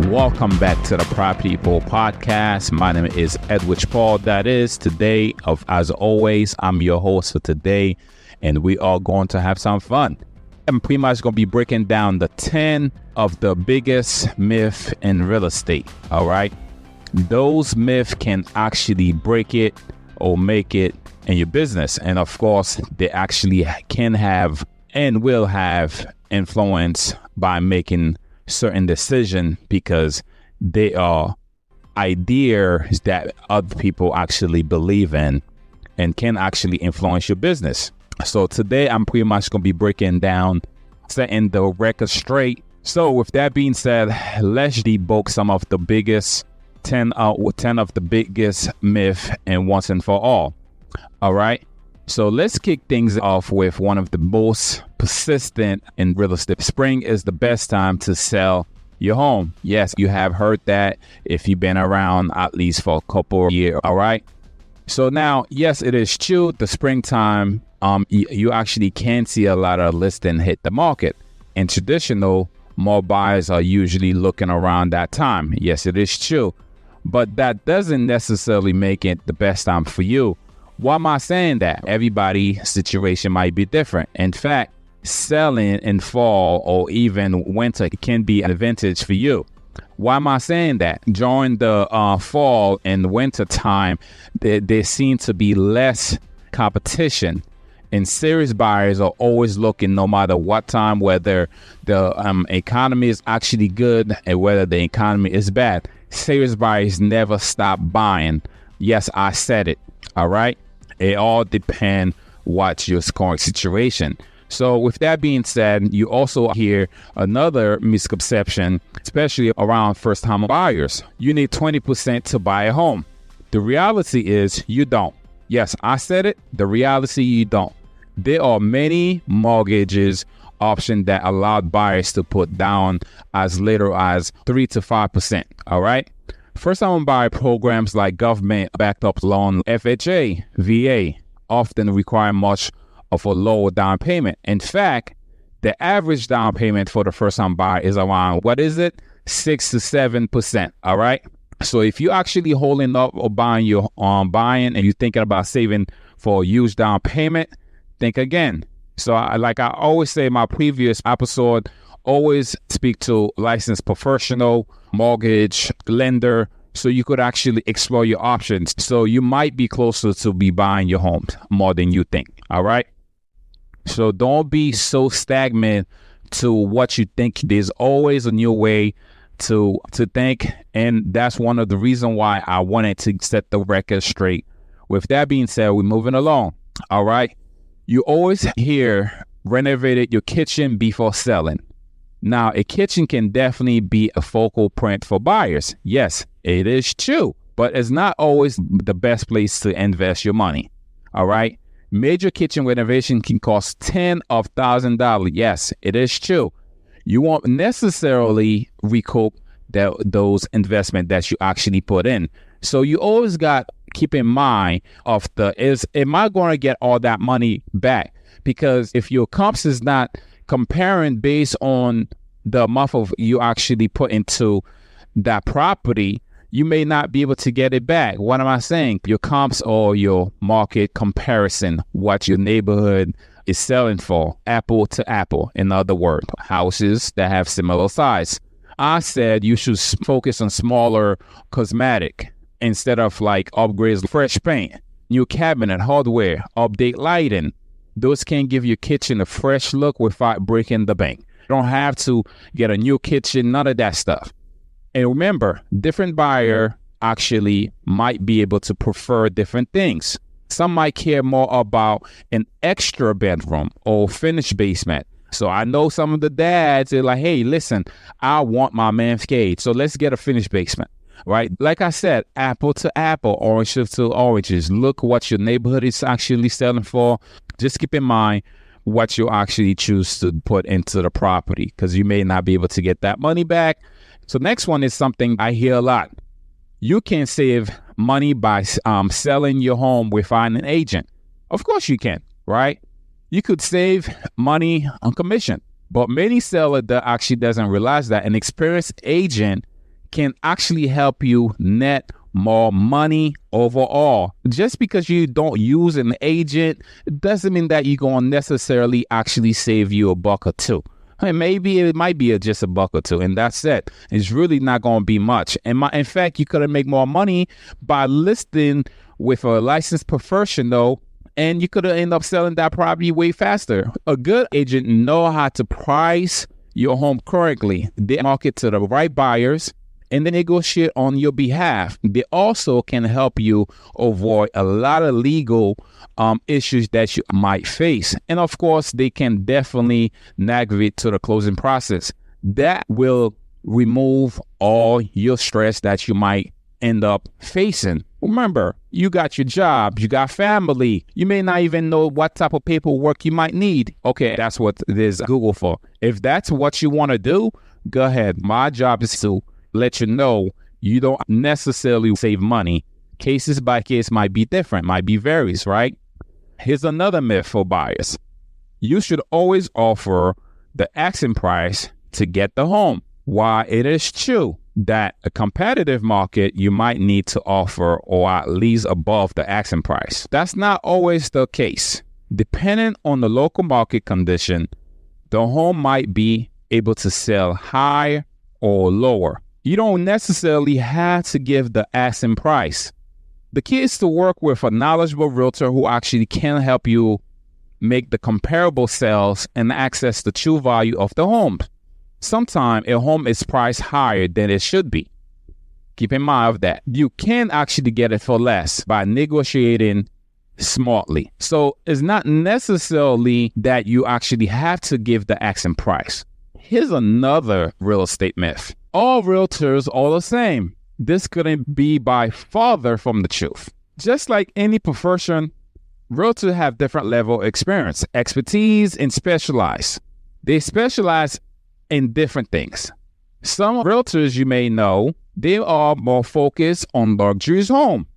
Welcome back to the Property Pool Podcast. My name is Edwidge Paul. That is today. As always, I'm your host for today, and we are going to have some fun. I'm pretty much going to be breaking down the 10 of the biggest myths in real estate. All right. Those myths can actually break it or make it in your business. And of course, they actually can have and will have influence by making certain decision because they are ideas that other people actually believe in and can actually influence your business. So today I'm pretty much going to be breaking down, setting the record straight. So with that being said, let's debunk some of the biggest 10 of the biggest myths and once and for all. All right. So let's kick things off with one of the most persistent in real estate. Spring is the best time to sell your home. Yes, you have heard that if you've been around at least for a couple of years. All right. So now, yes, it is true. The springtime, you actually can see a lot of listings hit the market. In traditional, more buyers are usually looking around that time. Yes, it is true. But that doesn't necessarily make it the best time for you. Why am I saying that? Everybody's situation might be different. In fact, selling in fall or even winter can be an advantage for you. Why am I saying that? During the fall and winter time, there seems to be less competition. And serious buyers are always looking, no matter what time, whether the economy is actually good and whether the economy is bad. Serious buyers never stop buying. Yes, I said it. All right. It all depends what's your current situation. So with that being said, you also hear another misconception, especially around first-time buyers. You need 20% to buy a home. The reality is you don't. Yes, I said it. The reality, you don't. There are many mortgages options that allow buyers to put down as little as 3 to 5%. All right. First-time buyer programs like government-backed up loan, FHA, VA, often require much of a lower down payment. In fact, the average down payment for the first-time buyer is around, 6 to 7%. All right. So if you're actually holding up or buying and you're thinking about saving for a huge down payment, think again. So like I always say in my previous episode, always speak to licensed professional, mortgage lender, so you could actually explore your options. So you might be closer to be buying your home more than you think. All right. So don't be so stagnant to what you think. There's always a new way to think. And that's one of the reasons why I wanted to set the record straight. With that being said, we're moving along. All right. You always hear renovated your kitchen before selling. Now, a kitchen can definitely be a focal point for buyers. Yes, it is true, but it's not always the best place to invest your money. All right. Major kitchen renovation can cost tens of thousands of dollars. Yes, it is true. You won't necessarily recoup those investments that you actually put in. So you always got keep in mind am I going to get all that money back? Because if your comps is not comparing based on the amount of you actually put into that property, you may not be able to get it back. What am I saying? Your comps or your market comparison, what your neighborhood is selling for, apple to apple. In other words, houses that have similar size. I said you should focus on smaller cosmetic instead of like upgrades, fresh paint, new cabinet, hardware, update lighting. Those can give your kitchen a fresh look without breaking the bank. You don't have to get a new kitchen, none of that stuff. And remember, different buyer actually might be able to prefer different things. Some might care more about an extra bedroom or finished basement. So I know some of the dads, they're like, hey, listen, I want my man's cave, so let's get a finished basement. Right? Like I said, apple to apple, oranges to oranges. Look what your neighborhood is actually selling for. Just keep in mind what you actually choose to put into the property, because you may not be able to get that money back. So next one is something I hear a lot. You can save money by selling your home without an agent. Of course you can, right? You could save money on commission, but many sellers that actually doesn't realize that an experienced agent can actually help you net more money overall. Just because you don't use an agent doesn't mean that you're going to necessarily actually save you a buck or two. And maybe it might be just a buck or two, and that's it. It's really not going to be much. In fact, you could make more money by listing with a licensed professional, and you could end up selling that property way faster. A good agent know how to price your home correctly. They market to the right buyers, and they negotiate on your behalf. They also can help you avoid a lot of legal issues that you might face. And of course, they can definitely navigate to the closing process. That will remove all your stress that you might end up facing. Remember, you got your job, you got family. You may not even know what type of paperwork you might need. Okay, that's what there's Google for. If that's what you want to do, go ahead. My job is to let you know you don't necessarily save money. Cases by case might be different, might be varies, right? Here's another myth for buyers. You should always offer the asking price to get the home. While it is true that a competitive market, you might need to offer or at least above the asking price, that's not always the case. Depending on the local market condition, the home might be able to sell higher or lower. You don't necessarily have to give the asking price. The key is to work with a knowledgeable realtor who actually can help you make the comparable sales and access the true value of the home. Sometimes a home is priced higher than it should be. Keep in mind of that. You can actually get it for less by negotiating smartly. So it's not necessarily that you actually have to give the asking price. Here's another real estate myth. All realtors are the same. This couldn't be by farther from the truth. Just like any profession, realtors have different level of experience, expertise, and specialize. They specialize in different things. Some realtors you may know, they are more focused on luxurious home,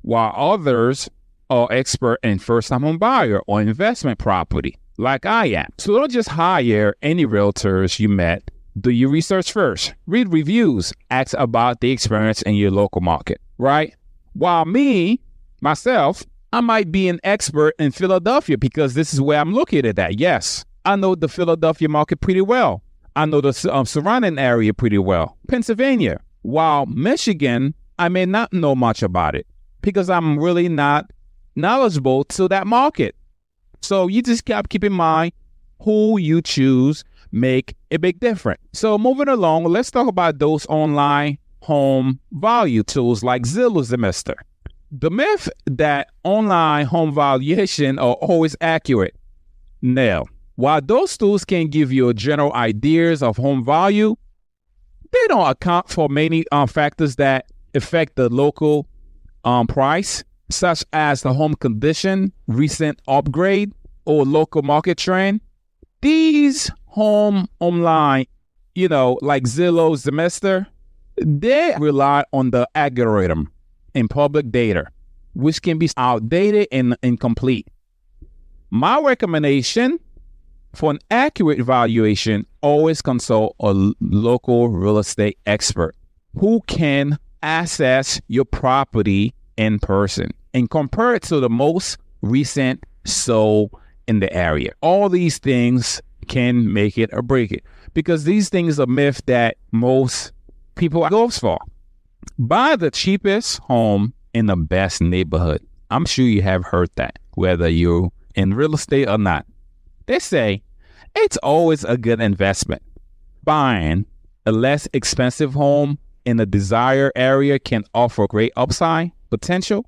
while others are expert in first-time home buyer or investment property, like I am. So don't just hire any realtors you met. Do your research first. Read reviews. Ask about the experience in your local market, right? While myself, I might be an expert in Philadelphia because this is where I'm located at. Yes, I know the Philadelphia market pretty well. I know the surrounding area pretty well. Pennsylvania. While Michigan, I may not know much about it because I'm really not knowledgeable to that market. So you just got to keep in mind who you choose make a big difference. So moving along, let's talk about those online home value tools like Zillow's Mister. The myth that online home valuation are always accurate. Now, while those tools can give you general ideas of home value, they don't account for many factors that affect the local price, such as the home condition, recent upgrade, or local market trend. These online, like Zillow's Semester, they rely on the algorithm and public data, which can be outdated and incomplete. My recommendation for an accurate valuation, always consult a local real estate expert who can assess your property in person and compare it to the most recent sold in the area. All these things can make it or break it because these things are myths that most people go for. Buy the cheapest home in the best neighborhood. I'm sure you have heard that, whether you're in real estate or not. They say it's always a good investment. Buying a less expensive home in a desired area can offer great upside potential.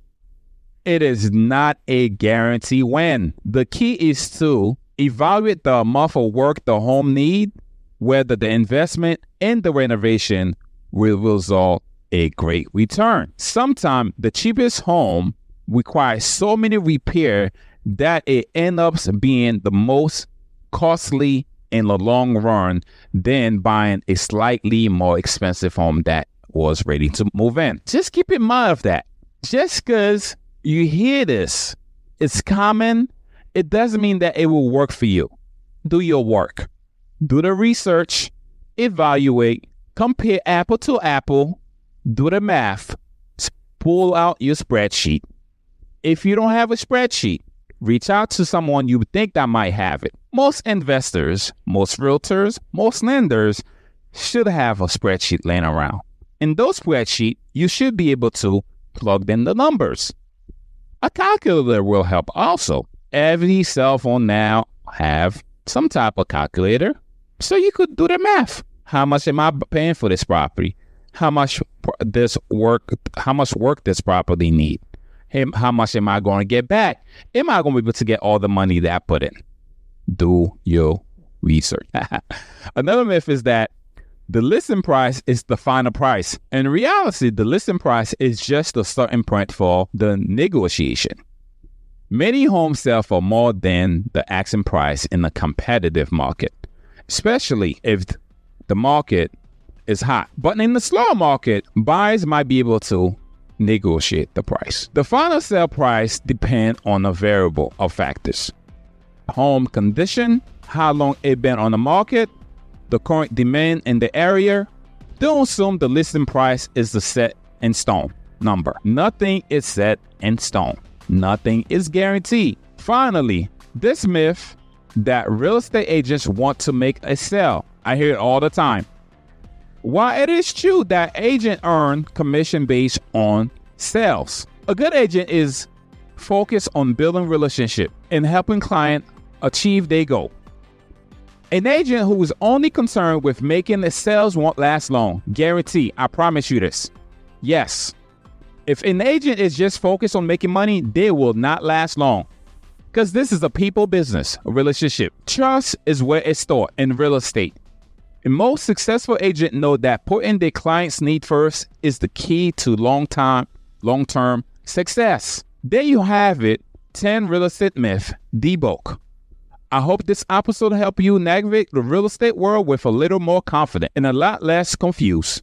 It is not a guarantee win. The key is to evaluate the amount of work the home needs, whether the investment and the renovation will result a great return. Sometimes the cheapest home requires so many repairs that it ends up being the most costly in the long run than buying a slightly more expensive home that was ready to move in. Just keep in mind of that. Just because you hear this, it's common, it doesn't mean that it will work for you. Do your work. Do the research, evaluate, Compare apple to apple, do the math, pull out your spreadsheet. If you don't have a spreadsheet, reach out to someone you think that might have it. Most investors, most realtors, most lenders should have a spreadsheet laying around. In those spreadsheets, you should be able to plug in the numbers. A calculator will help also. Every cell phone now have some type of calculator, so you could do the math. How much am I paying for this property? How much work this property need? How much am I going to get back? Am I going to be able to get all the money that I put in? Do your research. Another myth is that the listing price is the final price. In reality, the listing price is just the starting point for the negotiation. Many homes sell for more than the asking price in a competitive market, especially if the market is hot. But in the slow market, buyers might be able to negotiate the price. The final sale price depends on a variable of factors. Home condition, how long it been on the market, the current demand in the area. Don't assume the listing price is the set in stone number. Nothing is set in stone. Nothing is guaranteed. Finally, this myth that real estate agents want to make a sale. I hear it all the time. While it is true that agents earn commission based on sales, a good agent is focused on building relationship and helping clients achieve their goal. An agent who is only concerned with making the sales won't last long. Guarantee, I promise you this. Yes. If an agent is just focused on making money, they will not last long. Because this is a people business, a relationship. Trust is where it's stored in real estate. And most successful agents know that putting their client's need first is the key to long-term success. There you have it, 10 real estate myths debunk. I hope this episode helped you navigate the real estate world with a little more confidence and a lot less confused.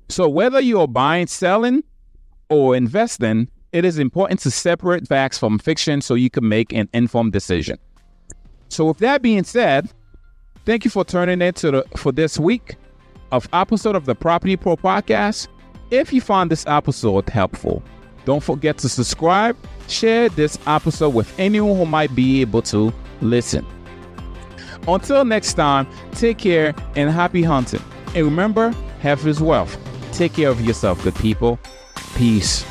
So whether you're buying, selling, or investing, it is important to separate facts from fiction so you can make an informed decision. So with that being said, thank you for tuning in for this week of episode of the Property Pro Podcast. If you found this episode helpful, don't forget to subscribe, share this episode with anyone who might be able to listen. Until next time, take care and happy hunting. And remember, health is wealth. Take care of yourself, good people. Peace.